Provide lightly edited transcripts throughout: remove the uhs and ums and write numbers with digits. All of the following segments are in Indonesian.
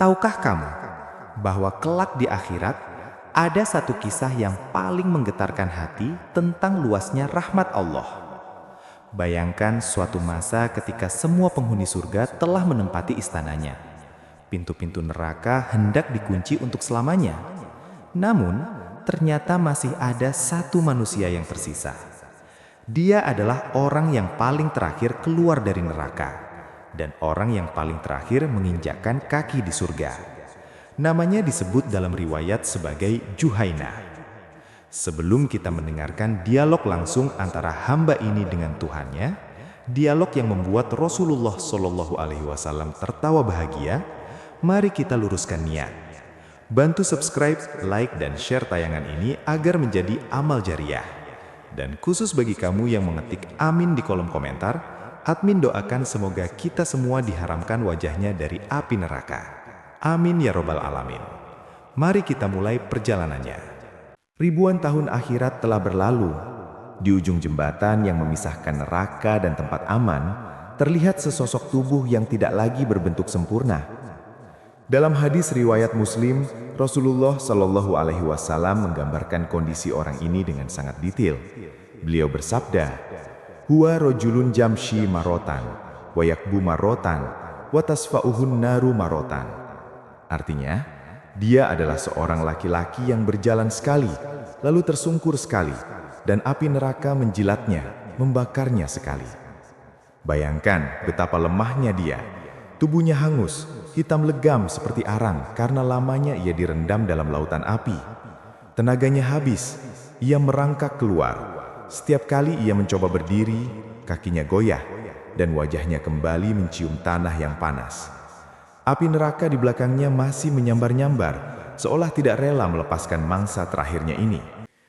Tahukah kamu bahwa kelak di akhirat ada satu kisah yang paling menggetarkan hati tentang luasnya rahmat Allah? Bayangkan suatu masa ketika semua penghuni surga telah menempati istananya. Pintu-pintu neraka hendak dikunci untuk selamanya. Namun, ternyata masih ada satu manusia yang tersisa. Dia adalah orang yang paling terakhir keluar dari neraka dan orang yang paling terakhir menginjakkan kaki di surga. Namanya disebut dalam riwayat sebagai Juhainah. Sebelum kita mendengarkan dialog langsung antara hamba ini dengan Tuhannya, dialog yang membuat Rasulullah Shallallahu Alaihi Wasallam tertawa bahagia, mari kita luruskan niat. Bantu subscribe, like, dan share tayangan ini agar menjadi amal jariah. Dan khusus bagi kamu yang mengetik amin di kolom komentar, admin doakan semoga kita semua diharamkan wajahnya dari api neraka. Amin ya robbal alamin. Mari kita mulai perjalanannya. Ribuan tahun akhirat telah berlalu. Di ujung jembatan yang memisahkan neraka dan tempat aman, terlihat sesosok tubuh yang tidak lagi berbentuk sempurna. Dalam hadis riwayat Muslim, Rasulullah Shallallahu Alaihi Wasallam menggambarkan kondisi orang ini dengan sangat detail. Beliau bersabda, "Huwa rojulun jamshi marotan, wa yakbu marotan, wa tasfa'uhun naru marotan." Artinya, dia adalah seorang laki-laki yang berjalan sekali, lalu tersungkur sekali, dan api neraka menjilatnya, membakarnya sekali. Bayangkan betapa lemahnya dia. Tubuhnya hangus, hitam legam seperti arang karena lamanya ia direndam dalam lautan api. Tenaganya habis, ia merangkak keluar. Setiap kali ia mencoba berdiri, kakinya goyah, dan wajahnya kembali mencium tanah yang panas. Api neraka di belakangnya masih menyambar-nyambar, seolah tidak rela melepaskan mangsa terakhirnya ini.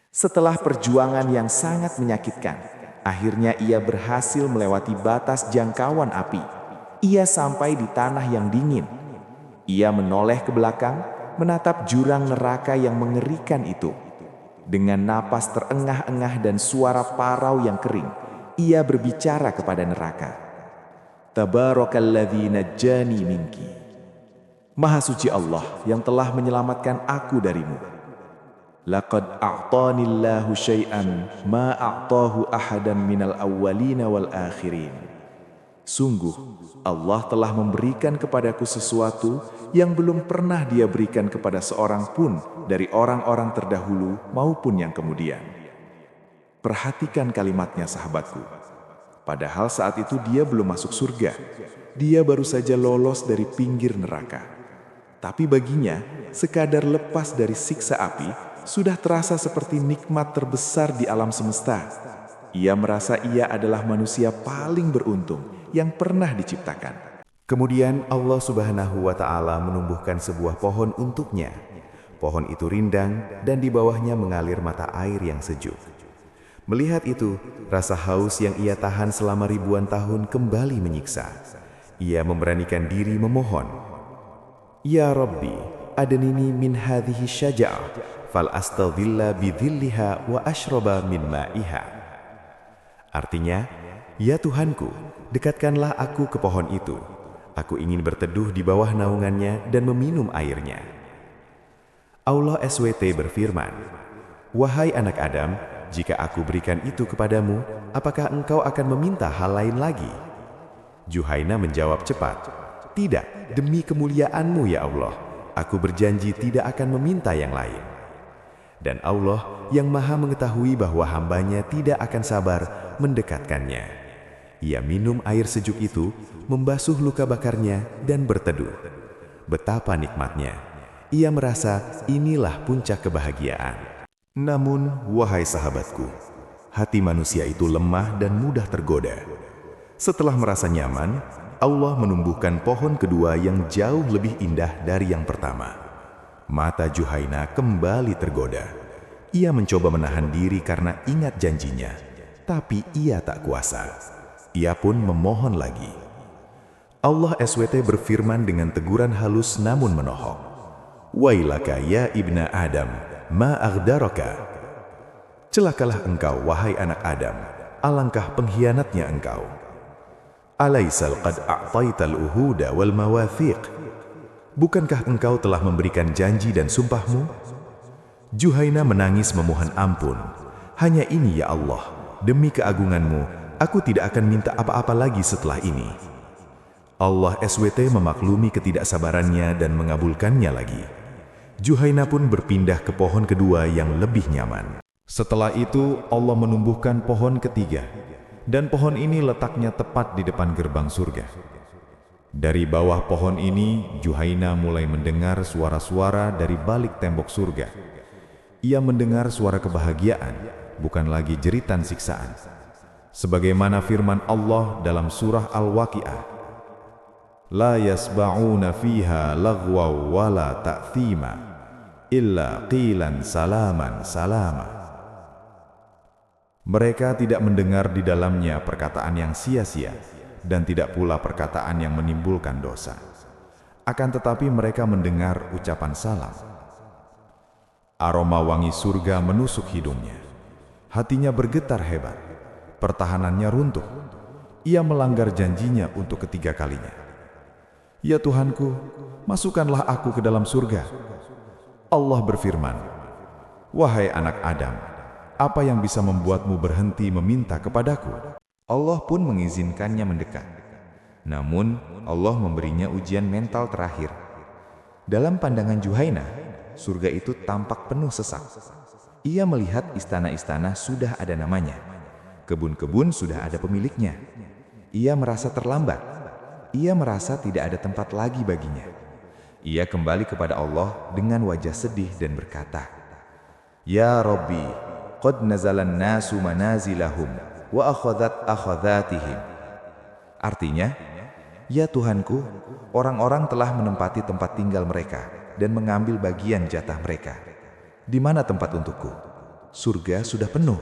Setelah perjuangan yang sangat menyakitkan, akhirnya ia berhasil melewati batas jangkauan api. Ia sampai di tanah yang dingin. Ia menoleh ke belakang, menatap jurang neraka yang mengerikan itu. Dengan napas terengah-engah dan suara parau yang kering, ia berbicara kepada neraka. Tabarakalladzi najjani minki. Maha suci Allah yang telah menyelamatkan aku darimu. Laqad a'tanillahu syai'an ma a'tahu ahadan minal awwalina wal akhirin. Sungguh, Allah telah memberikan kepadaku sesuatu yang belum pernah Dia berikan kepada seorang pun dari orang-orang terdahulu maupun yang kemudian. Perhatikan kalimatnya sahabatku. Padahal saat itu dia belum masuk surga. Dia baru saja lolos dari pinggir neraka. Tapi baginya, sekadar lepas dari siksa api, sudah terasa seperti nikmat terbesar di alam semesta. Ia merasa ia adalah manusia paling beruntung yang pernah diciptakan. Kemudian Allah Subhanahu wa Ta'ala menumbuhkan sebuah pohon untuknya. Pohon itu rindang dan di bawahnya mengalir mata air yang sejuk. Melihat itu, rasa haus yang ia tahan selama ribuan tahun kembali menyiksa. Ia memberanikan diri memohon, "Ya Rabbi, adanini min hadhihi syaja'ah, fal astadhilla bidhilliha wa ashraba min ma'iha." Artinya, "Ya Tuhanku, dekatkanlah aku ke pohon itu. Aku ingin berteduh di bawah naungannya dan meminum airnya." Allah SWT berfirman, "Wahai anak Adam, jika aku berikan itu kepadamu, apakah engkau akan meminta hal lain lagi?" Juhainah menjawab cepat, "Tidak, demi kemuliaanmu ya Allah, aku berjanji tidak akan meminta yang lain." Dan Allah yang maha mengetahui bahwa hambanya tidak akan sabar mendekatkannya. Ia minum air sejuk itu, membasuh luka bakarnya dan berteduh. Betapa nikmatnya. Ia merasa inilah puncak kebahagiaan. Namun, wahai sahabatku, hati manusia itu lemah dan mudah tergoda. Setelah merasa nyaman, Allah menumbuhkan pohon kedua yang jauh lebih indah dari yang pertama. Mata Juhainah kembali tergoda. Ia mencoba menahan diri karena ingat janjinya, tapi ia tak kuasa. Ia pun memohon lagi. Allah SWT berfirman dengan teguran halus namun menohok. "Wailaka ya ibna Adam, ma aghdaraka." Celakalah engkau, wahai anak Adam, alangkah pengkhianatnya engkau. "Alaisal qad a'taital uhuda wal mawathiq." Bukankah engkau telah memberikan janji dan sumpahmu? Juhaina menangis memohon ampun. Hanya ini ya Allah, demi keagunganmu, aku tidak akan minta apa-apa lagi setelah ini. Allah SWT memaklumi ketidaksabarannya dan mengabulkannya lagi. Juhaina pun berpindah ke pohon kedua yang lebih nyaman. Setelah itu, Allah menumbuhkan pohon ketiga, dan pohon ini letaknya tepat di depan gerbang surga. Dari bawah pohon ini, Juhaina mulai mendengar suara-suara dari balik tembok surga. Ia mendengar suara kebahagiaan, bukan lagi jeritan siksaan. Sebagaimana firman Allah dalam surah Al-Waqi'ah, La yasba'una fiha lagwaw wala ta'thima, illa qilan salaman salama. Mereka tidak mendengar di dalamnya perkataan yang sia-sia, dan tidak pula perkataan yang menimbulkan dosa. Akan tetapi mereka mendengar ucapan salam. Aroma wangi surga menusuk hidungnya. Hatinya bergetar hebat. Pertahanannya runtuh. Ia melanggar janjinya untuk ketiga kalinya. Ya Tuhanku, masukkanlah aku ke dalam surga. Allah berfirman, Wahai anak Adam, apa yang bisa membuatmu berhenti meminta kepadaku? Allah pun mengizinkannya mendekat. Namun, Allah memberinya ujian mental terakhir. Dalam pandangan Juhaina, surga itu tampak penuh sesak. Ia melihat istana-istana sudah ada namanya. Kebun-kebun sudah ada pemiliknya. Ia merasa terlambat. Ia merasa tidak ada tempat lagi baginya. Ia kembali kepada Allah dengan wajah sedih dan berkata, Ya Rabbi, qad nazalan nasu manazilahum wa akhadhatihim. Artinya, ya Tuhanku, orang-orang telah menempati tempat tinggal mereka dan mengambil bagian jatah mereka. Di mana tempat untukku? Surga sudah penuh.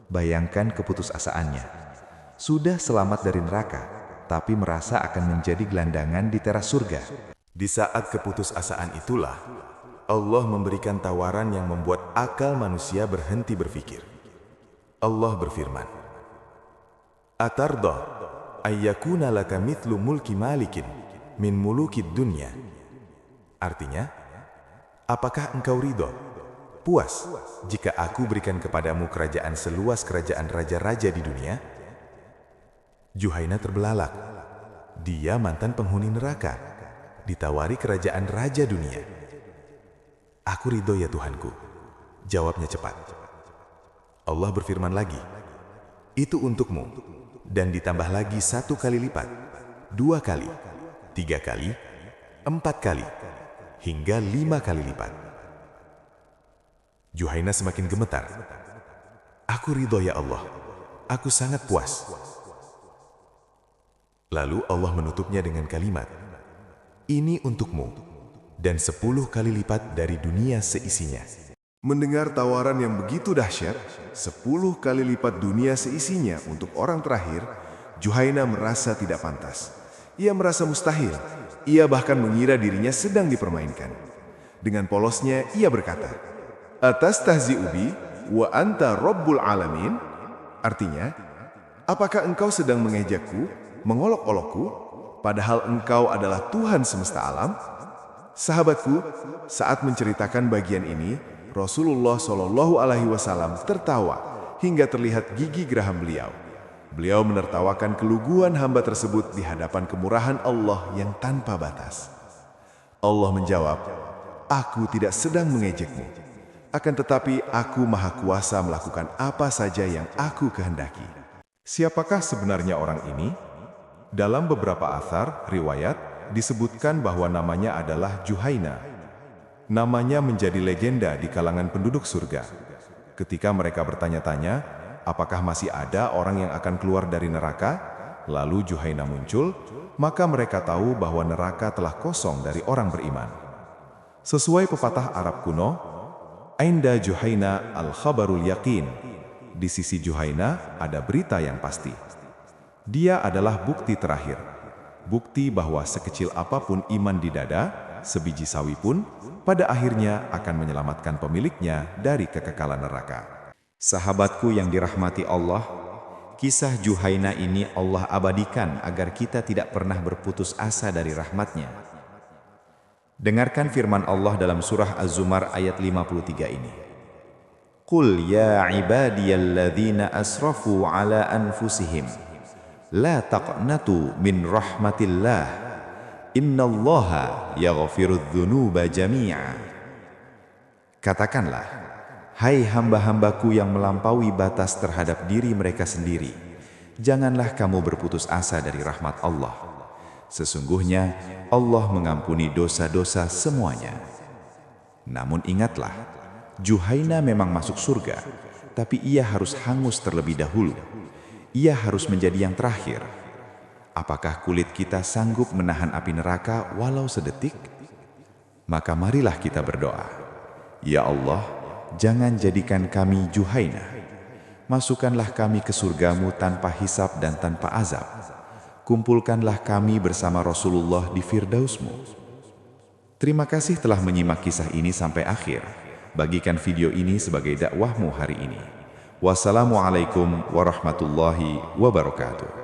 Bayangkan keputusasaannya. Sudah selamat dari neraka, tapi merasa akan menjadi gelandangan di teras surga. Di saat keputusasaan itulah, Allah memberikan tawaran yang membuat akal manusia berhenti berpikir. Allah berfirman, Atardah ayyakuna laka mithlu mulki malikin min mulukid dunya. Artinya, apakah engkau ridho, puas jika aku berikan kepadamu kerajaan seluas kerajaan raja-raja di dunia? Juhaina terbelalak. Dia mantan penghuni neraka, ditawari kerajaan raja dunia. Aku ridho ya Tuhanku, jawabnya cepat. Allah berfirman lagi, itu untukmu, dan ditambah lagi 1 kali lipat, 2 kali, 3 kali, 4 kali, hingga 5 kali lipat. Juhaina semakin gemetar. Aku ridho ya Allah, aku sangat puas. Lalu Allah menutupnya dengan kalimat, ini untukmu, dan 10 kali lipat dari dunia seisinya. Mendengar tawaran yang begitu dahsyat, 10 kali lipat dunia seisinya untuk orang terakhir, Juhaina merasa tidak pantas. Ia merasa mustahil. Ia bahkan mengira dirinya sedang dipermainkan. Dengan polosnya, ia berkata, Atastahzi'u bi wa anta rabbul alamin? Artinya, apakah engkau sedang mengejekku, mengolok-olokku, padahal engkau adalah Tuhan semesta alam? Sahabatku, saat menceritakan bagian ini, Rasulullah Shallallahu Alaihi Wasallam tertawa hingga terlihat gigi geraham beliau. Beliau menertawakan keluguan hamba tersebut di hadapan kemurahan Allah yang tanpa batas. Allah menjawab, Aku tidak sedang mengejekmu. Akan tetapi aku maha kuasa melakukan apa saja yang aku kehendaki. Siapakah sebenarnya orang ini? Dalam beberapa athar, riwayat, disebutkan bahwa namanya adalah Juhaina. Namanya menjadi legenda di kalangan penduduk surga. Ketika mereka bertanya-tanya, apakah masih ada orang yang akan keluar dari neraka? Lalu Juhaina muncul, maka mereka tahu bahwa neraka telah kosong dari orang beriman. Sesuai pepatah Arab kuno, Ainda Juhaina al-khabarul yakin. Di sisi Juhaina ada berita yang pasti. Dia adalah bukti terakhir. Bukti bahwa sekecil apapun iman di dada, sebiji sawi pun, pada akhirnya akan menyelamatkan pemiliknya dari kekekalan neraka. Sahabatku yang dirahmati Allah, kisah Juhaina ini Allah abadikan agar kita tidak pernah berputus asa dari rahmat-Nya. Dengarkan firman Allah dalam surah Az-Zumar ayat 53 ini. Qul ya ibadiyalladzina asrafu ala anfusihim la taqnatu min rahmatillah innallaha yaghfirudz dzunuba jami'a. Katakanlah, hai hamba-hambaku yang melampaui batas terhadap diri mereka sendiri, janganlah kamu berputus asa dari rahmat Allah. Sesungguhnya Allah mengampuni dosa-dosa semuanya. Namun ingatlah, Juhaina memang masuk surga, tapi ia harus hangus terlebih dahulu. Ia harus menjadi yang terakhir. Apakah kulit kita sanggup menahan api neraka walau sedetik? Maka marilah kita berdoa. Ya Allah, jangan jadikan kami Juhaina. Masukkanlah kami ke surgamu tanpa hisab dan tanpa azab. Kumpulkanlah kami bersama Rasulullah di Firdausmu. Terima kasih telah menyimak kisah ini sampai akhir. Bagikan video ini sebagai dakwahmu hari ini. Wassalamualaikum warahmatullahi wabarakatuh.